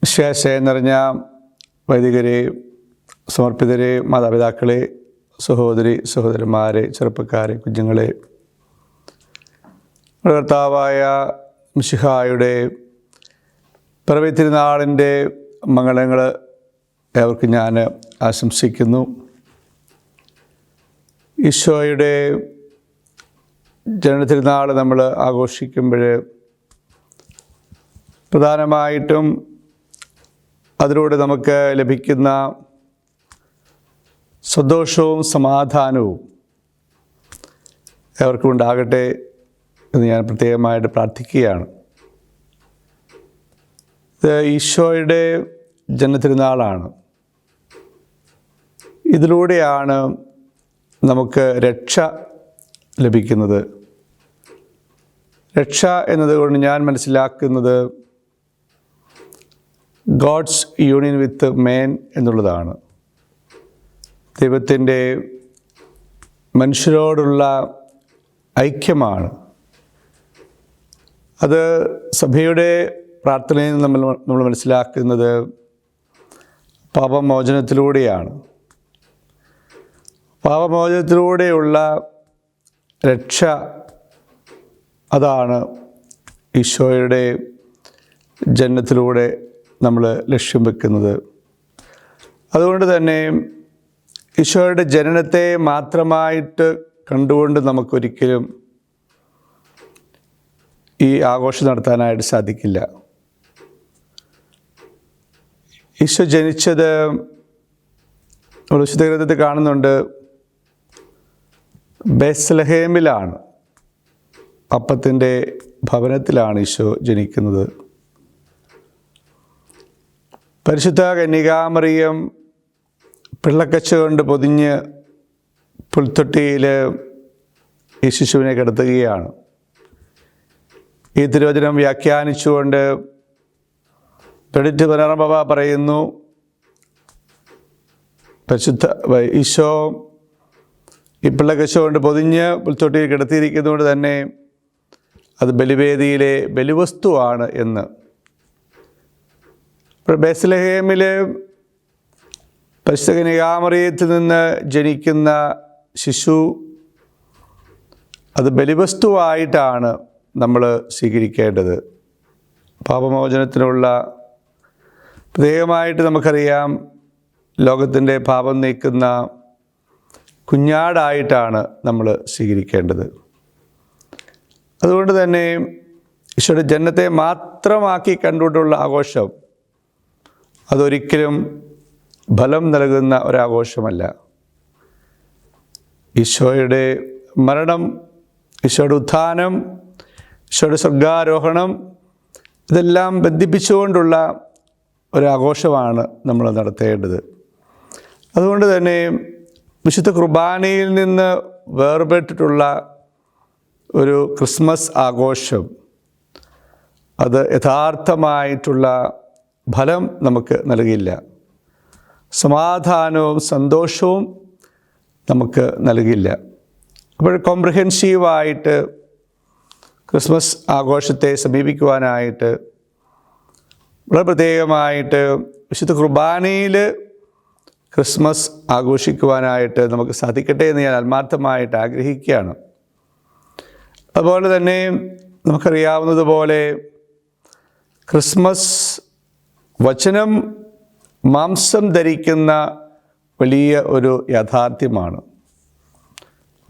സ്നേഹം നിറഞ്ഞ വൈദികരെ, സമർപ്പിതരെ, മാതാപിതാക്കളെ, സഹോദരന്മാരെ, ചെറുപ്പക്കാരെ, കുഞ്ഞുങ്ങളെ, കർത്താവായ മിശിഹായുടെ പിറവി തിരുനാളിൻ്റെ മംഗളങ്ങൾ ഏവർക്കും ഞാൻ ആശംസിക്കുന്നു. ഈശോയുടെ ജനന തിരുനാൾ നമ്മൾ ആഘോഷിക്കുമ്പോൾ പ്രധാനമായിട്ടും അതിലൂടെ നമുക്ക് ലഭിക്കുന്ന സന്തോഷവും സമാധാനവും ഏവർക്കും ഉണ്ടാകട്ടെ എന്ന് ഞാൻ പ്രത്യേകമായിട്ട് പ്രാർത്ഥിക്കുകയാണ്. ഇത് ഈശോയുടെ ജനനത്തിരുനാളാണ്. ഇതിലൂടെയാണ് നമുക്ക് രക്ഷ ലഭിക്കുന്നത്. രക്ഷ എന്നതുകൊണ്ട് ഞാൻ മനസ്സിലാക്കുന്നത് ഗോഡ്സ് യൂണിയൻ വിത്ത് മേൻ എന്നുള്ളതാണ്. ദൈവത്തിൻ്റെ മനുഷ്യരോടുള്ള ഐക്യമാണ്. അത് സഭയുടെ പ്രാർത്ഥനയിൽ നമ്മൾ മനസ്സിലാക്കുന്നത് പാപമോചനത്തിലൂടെയാണ്. പാപമോചനത്തിലൂടെയുള്ള രക്ഷ, അതാണ് ഈശോയുടെ ജനനത്തിലൂടെ നമ്മൾ ലക്ഷ്യം വെക്കുന്നത്. അതുകൊണ്ട് തന്നെ ഈശോയുടെ ജനനത്തെ മാത്രമായിട്ട് കണ്ടുകൊണ്ട് നമുക്കൊരിക്കലും ഈ ആഘോഷം നടത്താനായിട്ട് സാധിക്കില്ല. ഈശോ ജനിച്ചത് നമ്മൾ വിശുദ്ധ ഗ്രന്ഥത്തിൽ കാണുന്നുണ്ട്, ബേത്ലഹേമിലാണ്, അപ്പത്തിൻ്റെ ഭവനത്തിലാണ് ഈശോ ജനിക്കുന്നത്. പരിശുദ്ധ കന്യകാമറിയം പിള്ളക്കച്ച കൊണ്ട് പൊതിഞ്ഞ് പുൽത്തൊട്ടിയിൽ ഈ ശിശുവിനെ കിടത്തുകയാണ്. ഈ തിരുവചനം വ്യാഖ്യാനിച്ചുകൊണ്ട് ബെനഡിക്ട് പതിനാറാം പറയുന്നു, പരിശുദ്ധ ഈശോ ഈ പിള്ളക്കച്ച കൊണ്ട് പൊതിഞ്ഞ് പുൽത്തൊട്ടിയിൽ കിടത്തിയിരിക്കുന്നതുകൊണ്ട് തന്നെ അത് ബലിവേദിയിലെ ബലിവസ്തുവാണ് എന്ന്. ബേത്ലഹേമിൽ പരിശുദ്ധ കന്യകാമറിയത്തിൽ നിന്ന് ജനിക്കുന്ന ശിശു അത് ബലിവസ്തുവായിട്ടാണ് നമ്മൾ സ്വീകരിക്കേണ്ടത്. പാപമോചനത്തിനുള്ള പ്രത്യേകമായിട്ട് നമുക്കറിയാം, ലോകത്തിൻ്റെ പാപം നീക്കുന്ന കുഞ്ഞാടായിട്ടാണ് നമ്മൾ സ്വീകരിക്കേണ്ടത്. അതുകൊണ്ട് തന്നെ ഈശോയുടെ ജനനത്തെ മാത്രമാക്കി കണ്ടുകൊണ്ടുള്ള ആഘോഷം അതൊരിക്കലും ഫലം നൽകുന്ന ഒരാഘോഷമല്ല. ഈശോയുടെ മരണം, ഈശോയുടെ ഉത്ഥാനം, ഈശോയുടെ സ്വർഗാരോഹണം, ഇതെല്ലാം ബന്ധിപ്പിച്ചുകൊണ്ടുള്ള ഒരാഘോഷമാണ് നമ്മൾ നടത്തേണ്ടത്. അതുകൊണ്ട് തന്നെ വിശുദ്ധ കുർബാനയിൽ നിന്ന് വേർപെട്ടിട്ടുള്ള ഒരു ക്രിസ്മസ് ആഘോഷം അത് യഥാർത്ഥമായിട്ടുള്ള ഫലം നമുക്ക് നൽകില്ല. സമാധാനവും സന്തോഷവും നമുക്ക് നൽകില്ല. അപ്പോൾ കോംപ്രിഹെൻസീവായിട്ട് ക്രിസ്മസ് ആഘോഷത്തെ സമീപിക്കുവാനായിട്ട് വളരെ പ്രത്യേകമായിട്ട് വിശുദ്ധ കുർബാനയിൽ ക്രിസ്മസ് ആഘോഷിക്കുവാനായിട്ട് നമുക്ക് സാധിക്കട്ടെ എന്ന് ഞാൻ ആത്മാർത്ഥമായിട്ട് ആഗ്രഹിക്കുകയാണ്. അതുപോലെ തന്നെ നമുക്കറിയാവുന്നതുപോലെ ക്രിസ്മസ് വചനം മാംസം ധരിക്കുന്ന വലിയ ഒരു യാഥാർത്ഥ്യമാണ്.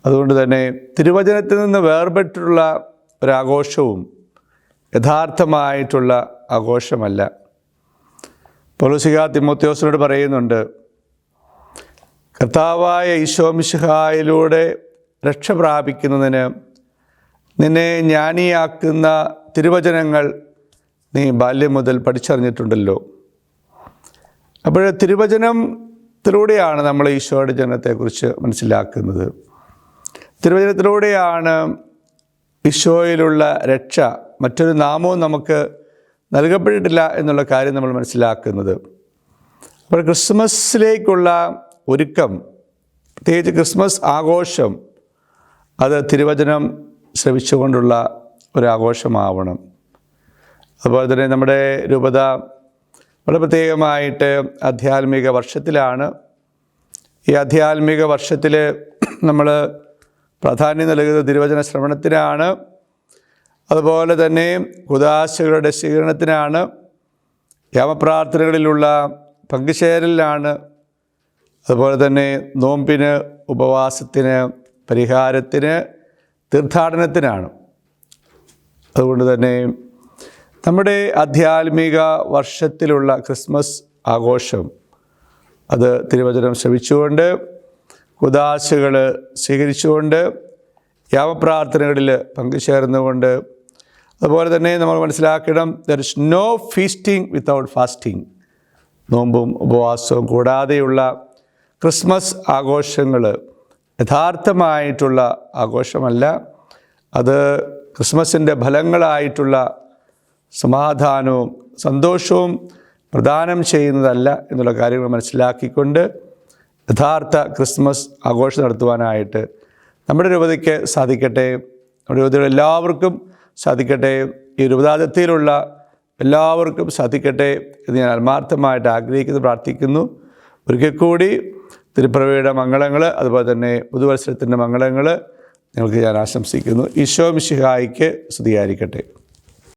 അതുകൊണ്ട് തന്നെ തിരുവചനത്തിൽ നിന്ന് വേർപെട്ടുള്ള ഒരാഘോഷവും യഥാർത്ഥമായിട്ടുള്ള ആഘോഷമല്ല. പൗലോസ് തിമോഥെയോസിനോട് പറയുന്നുണ്ട്, കർത്താവായ ഈശോ മിശിഹായിലൂടെ രക്ഷ പ്രാപിക്കുന്നതിന് നിന്നെ ജ്ഞാനിയാക്കുന്ന തിരുവചനങ്ങൾ നീ ബാല്യം മുതൽ പഠിച്ചറിഞ്ഞിട്ടുണ്ടല്ലോ. അപ്പോൾ തിരുവചനത്തിലൂടെയാണ് നമ്മൾ ഈശോയുടെ ജനനത്തെക്കുറിച്ച് മനസ്സിലാക്കുന്നത്. തിരുവചനത്തിലൂടെയാണ് ഈശോയിലുള്ള രക്ഷ, മറ്റൊരു നാമവും നമുക്ക് നൽകപ്പെട്ടിട്ടില്ല എന്നുള്ള കാര്യം നമ്മൾ മനസ്സിലാക്കുന്നത്. അപ്പോൾ ക്രിസ്മസിലേക്കുള്ള ഒരുക്കം, പ്രത്യേകിച്ച് ക്രിസ്മസ് ആഘോഷം, അത് തിരുവചനം ശ്രവിച്ചുകൊണ്ടുള്ള ഒരാഘോഷമാവണം. അതുപോലെ തന്നെ നമ്മുടെ രൂപത വളരെ പ്രത്യേകമായിട്ട് ആധ്യാത്മിക വർഷത്തിലാണ്. ഈ ആധ്യാത്മിക വർഷത്തിൽ നമ്മൾ പ്രാധാന്യം നൽകുന്നത് തിരുവചന ശ്രവണത്തിനാണ്. അതുപോലെ തന്നെ കുദാശകളുടെ സ്വീകരണത്തിനാണ്. യാമപ്രാർത്ഥനകളിലുള്ള പങ്കുചേരലിലാണ്. അതുപോലെ തന്നെ നോമ്പിന്, ഉപവാസത്തിന്, പരിഹാരത്തിന്, തീർത്ഥാടനത്തിനാണ്. അതുകൊണ്ട് തന്നെ നമ്മുടെ ആധ്യാത്മിക വർഷത്തിലുള്ള ക്രിസ്മസ് ആഘോഷം അത് തിരുവചനം ശ്രവിച്ചുകൊണ്ട്, കുദാശകൾ സ്വീകരിച്ചുകൊണ്ട്, യാമപ്രാർത്ഥനകളിൽ പങ്കുചേർന്നുകൊണ്ട്, അതുപോലെ തന്നെ നമ്മൾ മനസ്സിലാക്കണം, there is no feasting without fasting. നോമ്പും ഉപവാസവും കൂടാതെയുള്ള ക്രിസ്മസ് ആഘോഷങ്ങൾ യഥാർത്ഥമായിട്ടുള്ള ആഘോഷമല്ല. അത് ക്രിസ്മസിൻ്റെ ഫലങ്ങളായിട്ടുള്ള സമാധാനവും സന്തോഷവും പ്രദാനം ചെയ്യുന്നതല്ല എന്നുള്ള കാര്യങ്ങൾ മനസ്സിലാക്കിക്കൊണ്ട് യഥാർത്ഥ ക്രിസ്മസ് ആഘോഷം നടത്തുവാനായിട്ട് നമ്മുടെ രൂപതയ്ക്ക് സാധിക്കട്ടെ. നമ്മുടെ രൂപതയിൽ എല്ലാവർക്കും സാധിക്കട്ടെ. ഈ രൂപതാദത്തിലുള്ള എല്ലാവർക്കും സാധിക്കട്ടെ എന്ന് ഞാൻ ആത്മാർത്ഥമായിട്ട് ആഗ്രഹിക്കുന്നു, പ്രാർത്ഥിക്കുന്നു. ഒരിക്കൽ കൂടി തിരുപ്പിറവിയുടെ മംഗളങ്ങൾ, അതുപോലെ തന്നെ പുതുവത്സരത്തിൻ്റെ മംഗളങ്ങൾ നിങ്ങൾക്ക് ഞാൻ ആശംസിക്കുന്നു. ഈശോ മിശിഹായിക്ക് സ്തുതിയായിരിക്കട്ടെ.